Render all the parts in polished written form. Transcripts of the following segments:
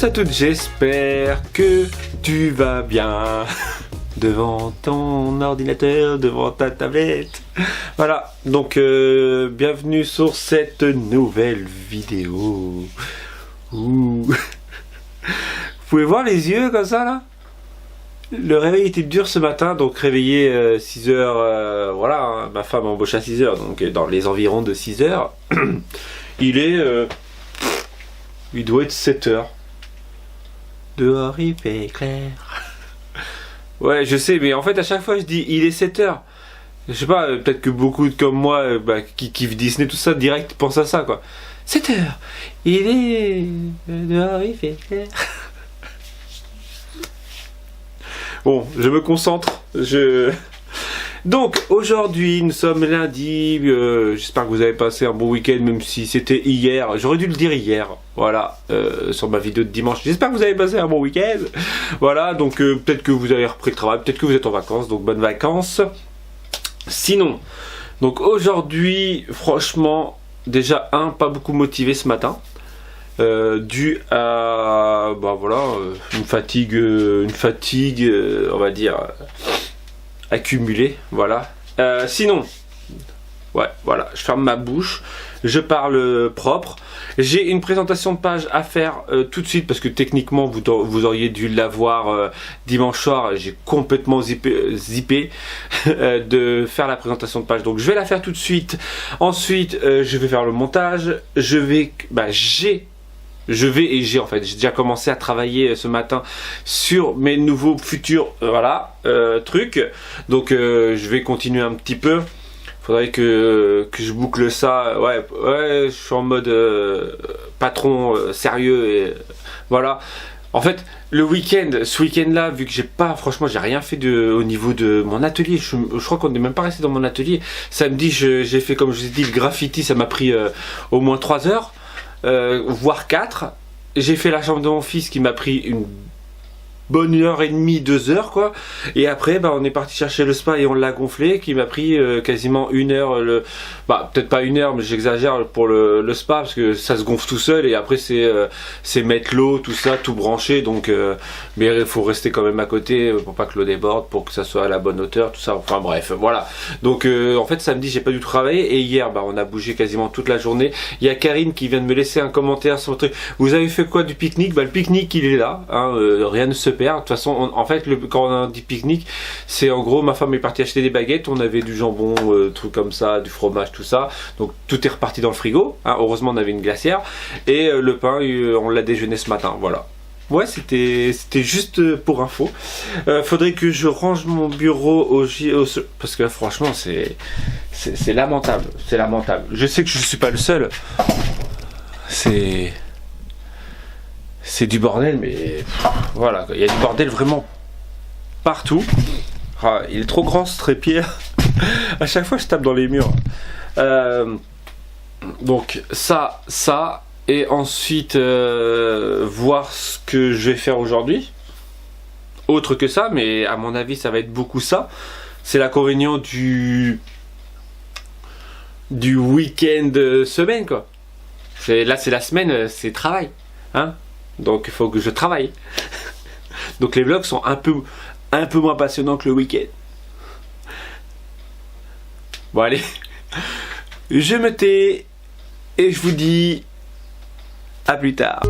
à toutes, j'espère que tu vas bien devant ton ordinateur, devant ta tablette. Voilà, donc bienvenue sur cette nouvelle vidéo. Ouh. Vous pouvez voir les yeux comme ça là? Le réveil était dur ce matin, donc réveillé 6h, voilà, hein, ma femme embauche à 6h, donc dans les environs de 6h. Il doit être 7h. Dehors il fait clair. Ouais, je sais, mais en fait à chaque fois je dis il est 7h. Je sais pas, peut-être que beaucoup comme moi qui kiffent Disney, tout ça, direct pensent à ça quoi. 7h, il est dehors il fait clair. Bon, je me concentre. Donc, aujourd'hui, nous sommes lundi. J'espère que vous avez passé un bon week-end, même si c'était hier. J'aurais dû le dire hier, voilà, sur ma vidéo de dimanche. J'espère que vous avez passé un bon week-end. Voilà, donc peut-être que vous avez repris le travail, peut-être que vous êtes en vacances, donc bonnes vacances. Sinon, donc aujourd'hui, franchement, déjà, pas beaucoup motivé ce matin. Dû à une fatigue on va dire accumulée, voilà. Sinon ouais, voilà, je ferme ma bouche, je parle propre. J'ai une présentation de page à faire tout de suite parce que techniquement vous auriez dû l'avoir dimanche soir. J'ai complètement zippé de faire la présentation de page, donc je vais la faire tout de suite. Ensuite je vais faire le montage. J'ai déjà commencé à travailler ce matin sur mes nouveaux futurs trucs. Donc je vais continuer un petit peu. Faudrait que je boucle ça. Ouais, je suis en mode patron sérieux et voilà. En fait, ce week-end là, vu que j'ai rien fait au niveau de mon atelier. Je crois qu'on n'est même pas resté dans mon atelier. Samedi, j'ai fait, comme je vous ai dit, le graffiti. Ça m'a pris au moins 3 heures. Voire 4. J'ai fait la chambre de mon fils qui m'a pris une bonne 1h30, 2h quoi. Et après on est parti chercher le spa et on l'a gonflé, qui m'a pris quasiment 1 heure. Peut-être pas 1 heure, mais j'exagère pour le spa parce que ça se gonfle tout seul. Et après c'est mettre l'eau, tout ça, tout branché. Donc mais il faut rester quand même à côté pour pas que l'eau déborde, pour que ça soit à la bonne hauteur, tout ça. Enfin bref, voilà. Donc en fait samedi j'ai pas dû travailler. Et hier on a bougé quasiment toute la journée. Il y a Karine qui vient de me laisser un commentaire sur le truc. Vous avez fait quoi du pique-nique? Le pique-nique il est là, hein, rien ne se perd. De toute façon, en fait, quand on dit pique-nique, c'est en gros, ma femme est partie acheter des baguettes, on avait du jambon, trucs comme ça, du fromage, tout ça. Donc tout est reparti dans le frigo. Hein. Heureusement, on avait une glacière. Et le pain, on l'a déjeuné ce matin. Voilà. Ouais, c'était juste pour info. Faudrait que je range mon bureau parce que franchement, c'est lamentable. C'est lamentable. Je sais que je suis pas le seul. C'est du bordel, mais voilà, il y a du bordel vraiment partout. Il est trop grand ce trépied. À chaque fois, je tape dans les murs. Donc ça, et ensuite voir ce que je vais faire aujourd'hui. Autre que ça, mais à mon avis, ça va être beaucoup ça. C'est l'inconvénient du week-end semaine, quoi. Là, c'est la semaine, c'est travail, hein. Donc il faut que je travaille. Donc les vlogs sont un peu moins passionnants que le week-end. Bon allez, je me tais et je vous dis à plus tard.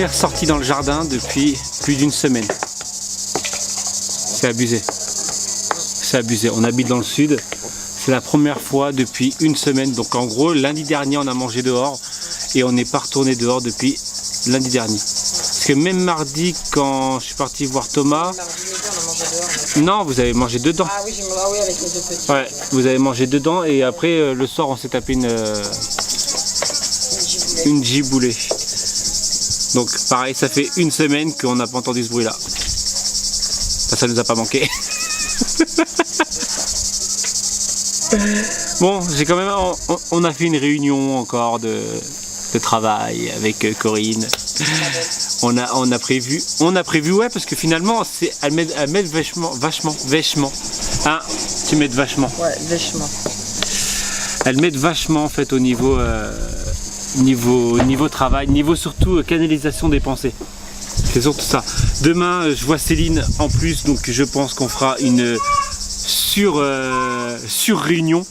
première sortie dans le jardin depuis plus d'une semaine. C'est abusé. C'est abusé. On habite dans le sud. C'est la première fois depuis une semaine. Donc en gros, lundi dernier, on a mangé dehors et on n'est pas retourné dehors depuis lundi dernier. Parce que même mardi, quand je suis parti voir Thomas... Non, vous avez mangé dedans. Ah oui, oui, avec les deux petits. Ouais, vous avez mangé dedans et après le soir, on s'est tapé une giboulée. Donc pareil, ça fait une semaine qu'on n'a pas entendu ce bruit-là. Ça nous a pas manqué. Bon, j'ai quand même, on a fait une réunion encore de travail avec Corinne. On a prévu, ouais, parce que finalement, elle m'aide vachement. Hein, tu m'aides vachement. Ouais, vachement. Elle m'aide vachement en fait au niveau travail, niveau surtout canalisation des pensées. C'est surtout ça. Demain, je vois Céline en plus, donc je pense qu'on fera une sur-réunion.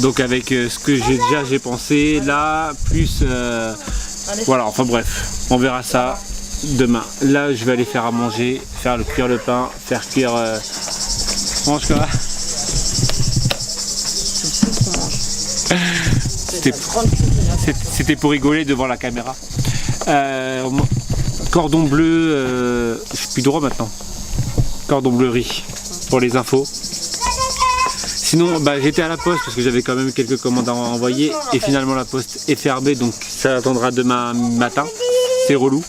Donc avec ce que j'ai pensé là, plus voilà, enfin bref, on verra ça demain. Là, je vais aller faire à manger, cuire le pain, faire cuire... mange quoi? C'était pour rigoler devant la caméra. Cordon bleu, je suis plus droit maintenant. Cordon bleu riz pour les infos. Sinon, j'étais à la poste parce que j'avais quand même quelques commandes à envoyer et finalement la poste est fermée, donc ça attendra demain matin. C'est relou,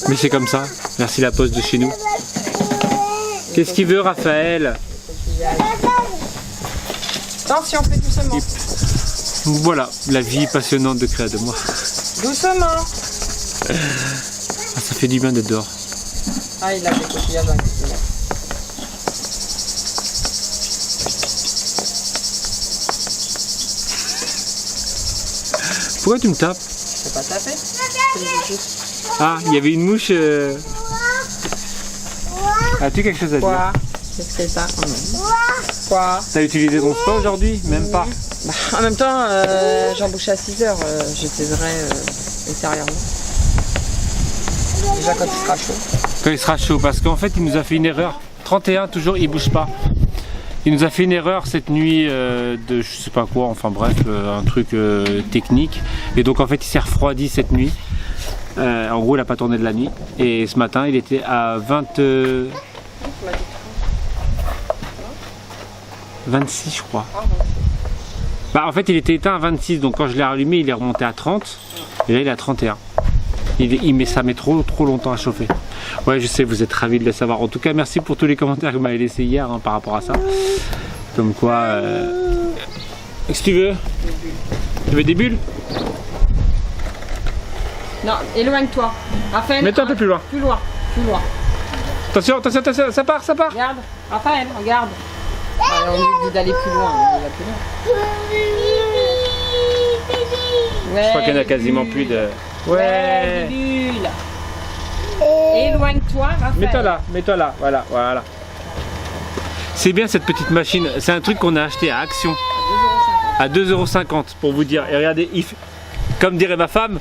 mais c'est comme ça. Merci la poste de chez nous. Qu'est-ce qu'il veut, Raphaël? Attention, fais doucement. Voilà, la vie passionnante de Créa de moi. Doucement. Ça fait du bien d'être dehors. Ah, il a des coquillages dans les coquillages. Pourquoi tu me tapes? Je peux pas taper. Ah, il y avait une mouche. As-tu quelque chose à dire? Quoi? Qu'est-ce qu'elle t'a? Quoi? T'as utilisé ton spa aujourd'hui? Même pas. En même temps, j'embauchais à 6h. J'utiliserai ultérieurement. Déjà quand il sera chaud. Quand il sera chaud, parce qu'en fait, il nous a fait une erreur. 31, toujours, il bouge pas. Il nous a fait une erreur cette nuit de je sais pas quoi, enfin bref, un truc technique. Et donc en fait il s'est refroidi cette nuit. En gros il a pas tourné de la nuit. Et ce matin il était à 26 je crois. En fait il était éteint à 26, donc quand je l'ai rallumé il est remonté à 30. Et là il est à 31. Ça met trop longtemps à chauffer. Ouais, je sais, vous êtes ravis de le savoir. En tout cas, merci pour tous les commentaires que vous m'avez laissés hier par rapport à ça. Comme quoi... Qu'est-ce que tu veux? Tu veux des bulles? Non, éloigne-toi. Raphaël, mets-toi un peu plus loin. Plus loin, plus loin. Attention, attention, attention, ça part, ça part. Regarde, Raphaël, regarde. On lui dit d'aller plus loin, il va plus loin. Ouais, je crois qu'il n'y en a quasiment plus de... Ouais, des bulles. Éloigne-toi, Raphaël. Mets-toi là, voilà, voilà. C'est bien cette petite machine, c'est un truc qu'on a acheté à Action. À 2,50 € pour vous dire. Et regardez, comme dirait ma femme,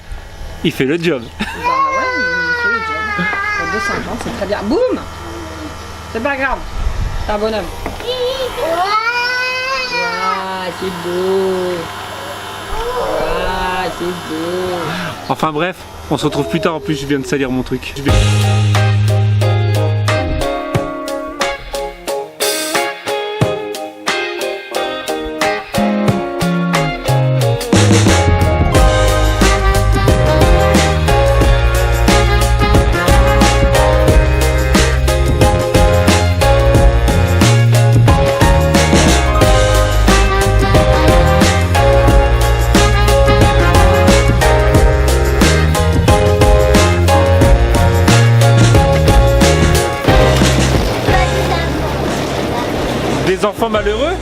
il fait le job. Bah ouais, il fait le job. Pour 2,50 c'est très bien. Boum! C'est pas grave, c'est un bonhomme. Ah, c'est beau. Ah, c'est beau. Enfin bref, on se retrouve plus tard, en plus je viens de salir mon truc. Des enfants malheureux?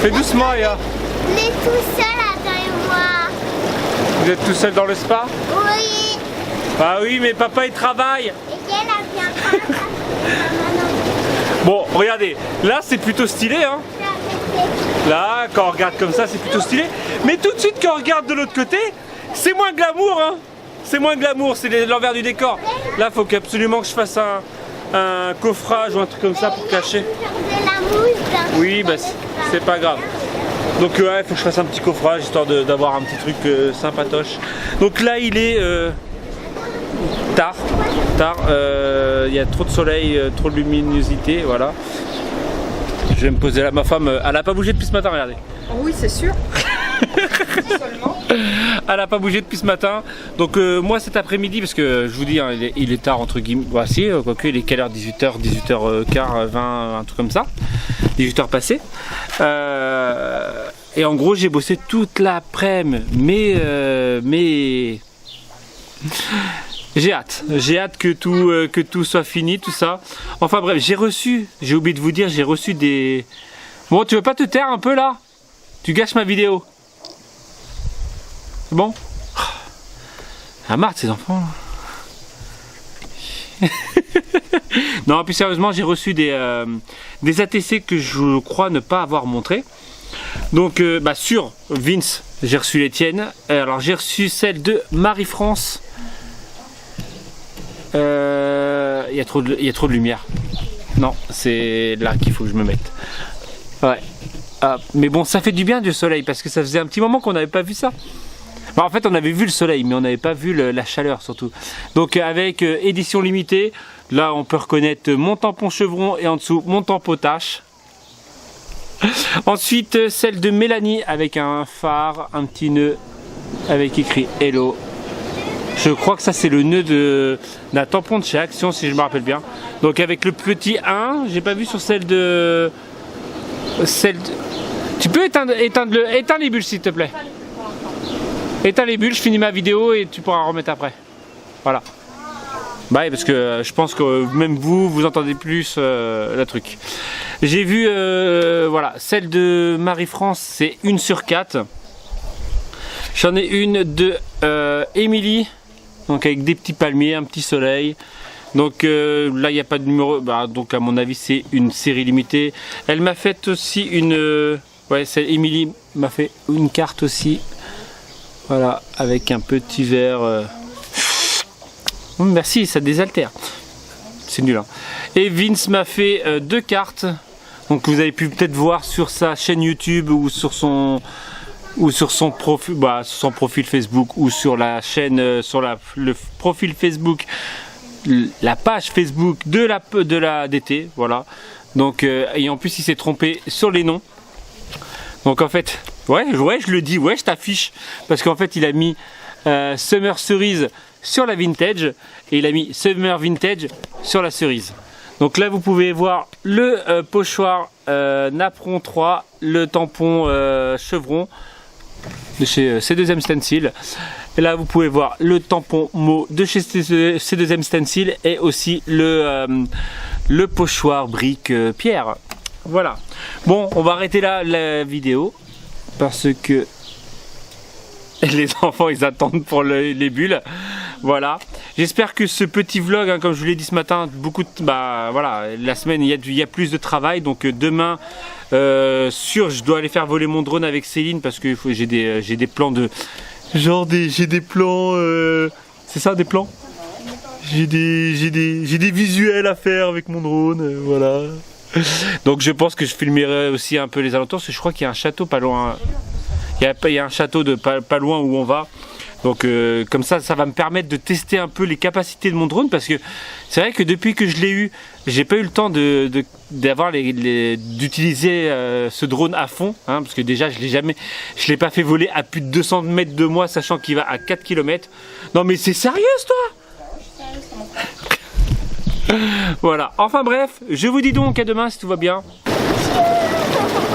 Fais doucement, Aya. On est tout seul, Adam et moi. Vous êtes tout seul dans le spa? Oui. Ah oui, mais papa il travaille. Et elle a bien pas. Bon, regardez, là c'est plutôt stylé, hein. Là, quand on regarde comme ça, c'est plutôt stylé. Mais tout de suite, quand on regarde de l'autre côté, c'est moins glamour, hein. C'est moins glamour, c'est l'envers du décor. Là, faut absolument que je fasse un coffrage ou un truc comme ça pour cacher. De la mousse. Oui, bah c'est pas grave. Donc ouais, faut que je fasse un petit coffrage histoire d'avoir un petit truc sympatoche. Donc là, il est tard. Il y a trop de soleil, trop de luminosité, voilà. Je vais me poser là. Ma femme, elle a pas bougé depuis ce matin, regardez. Oh oui, c'est sûr. Seulement. Elle a pas bougé depuis ce matin. Donc moi cet après-midi, parce que je vous dis, hein, il est tard entre guillemets. Bah si, quoique il est quelle heure, 18h, 18h15, 20, un truc comme ça. 18h passées. Et en gros j'ai bossé toute l'après-midi. Mais j'ai hâte que tout soit fini, tout ça. Enfin bref, j'ai oublié de vous dire, j'ai reçu des... Bon, tu veux pas te taire un peu là? Tu gâches ma vidéo. C'est bon? Ah, marre de ces enfants. Non, plus sérieusement, j'ai reçu des ATC que je crois ne pas avoir montré. Donc, sur Vince, j'ai reçu les tiennes. Alors, j'ai reçu celle de Marie-France. Il y a trop de lumière. Non, c'est là qu'il faut que je me mette. Ouais. Ah, mais bon, ça fait du bien du soleil parce que ça faisait un petit moment qu'on n'avait pas vu ça. Bah, en fait, on avait vu le soleil, mais on n'avait pas vu la chaleur surtout. Donc avec édition limitée, là on peut reconnaître mon tampon chevron et en dessous mon tampon tache. Ensuite, celle de Mélanie avec un phare, un petit nœud avec écrit Hello. Je crois que ça c'est le nœud d'un tampon de chez Action si je me rappelle bien. Donc avec le petit 1, j'ai pas vu sur celle de... Tu peux éteindre les bulles s'il te plaît. Éteins les bulles, je finis ma vidéo et tu pourras remettre après. Voilà. Bah parce que je pense que même vous entendez plus le truc. J'ai vu, voilà, celle de Marie-France, c'est 1/4. J'en ai une de Émilie, donc avec des petits palmiers, un petit soleil. Donc là il n'y a pas de numéro, bah, donc à mon avis c'est une série limitée. Elle m'a fait aussi une... ouais, c'est Émilie m'a fait une carte aussi. Voilà, avec un petit verre. Merci, ça désaltère. C'est nul. Hein. Et Vince m'a fait 2 cartes. Donc vous avez pu peut-être voir sur sa chaîne YouTube ou sur son profil, sur son profil Facebook ou sur la chaîne, le profil Facebook, la page Facebook de la DT. Voilà. Donc et en plus il s'est trompé sur les noms. Donc en fait, ouais, je le dis, ouais, je t'affiche. Parce qu'en fait, il a mis Summer Cerise sur la Vintage et il a mis Summer Vintage sur la cerise. Donc là, vous pouvez voir le pochoir Napron 3, le tampon chevron de chez C2M Stencil. Et là, vous pouvez voir le tampon Mo de chez C2M Stencil et aussi le pochoir brique pierre. Voilà. Bon, on va arrêter là la vidéo parce que les enfants ils attendent pour les bulles. Voilà. J'espère que ce petit vlog, hein, comme je vous l'ai dit ce matin, voilà, la semaine il y a plus de travail. Donc demain, je dois aller faire voler mon drone avec Céline parce que j'ai des plans de j'ai des plans. C'est ça, des plans. J'ai des visuels à faire avec mon drone. Voilà. Donc je pense que je filmerai aussi un peu les alentours parce que je crois qu'il y a un château pas loin. Il y a un château de pas loin où on va. Donc comme ça va me permettre de tester un peu les capacités de mon drone parce que c'est vrai que depuis que je l'ai eu, j'ai pas eu le temps d'utiliser ce drone à fond, hein, parce que déjà je l'ai pas fait voler à plus de 200 mètres de moi, sachant qu'il va à 4 km. Non mais c'est sérieux toi? Voilà, enfin bref, je vous dis donc à demain si tout va bien.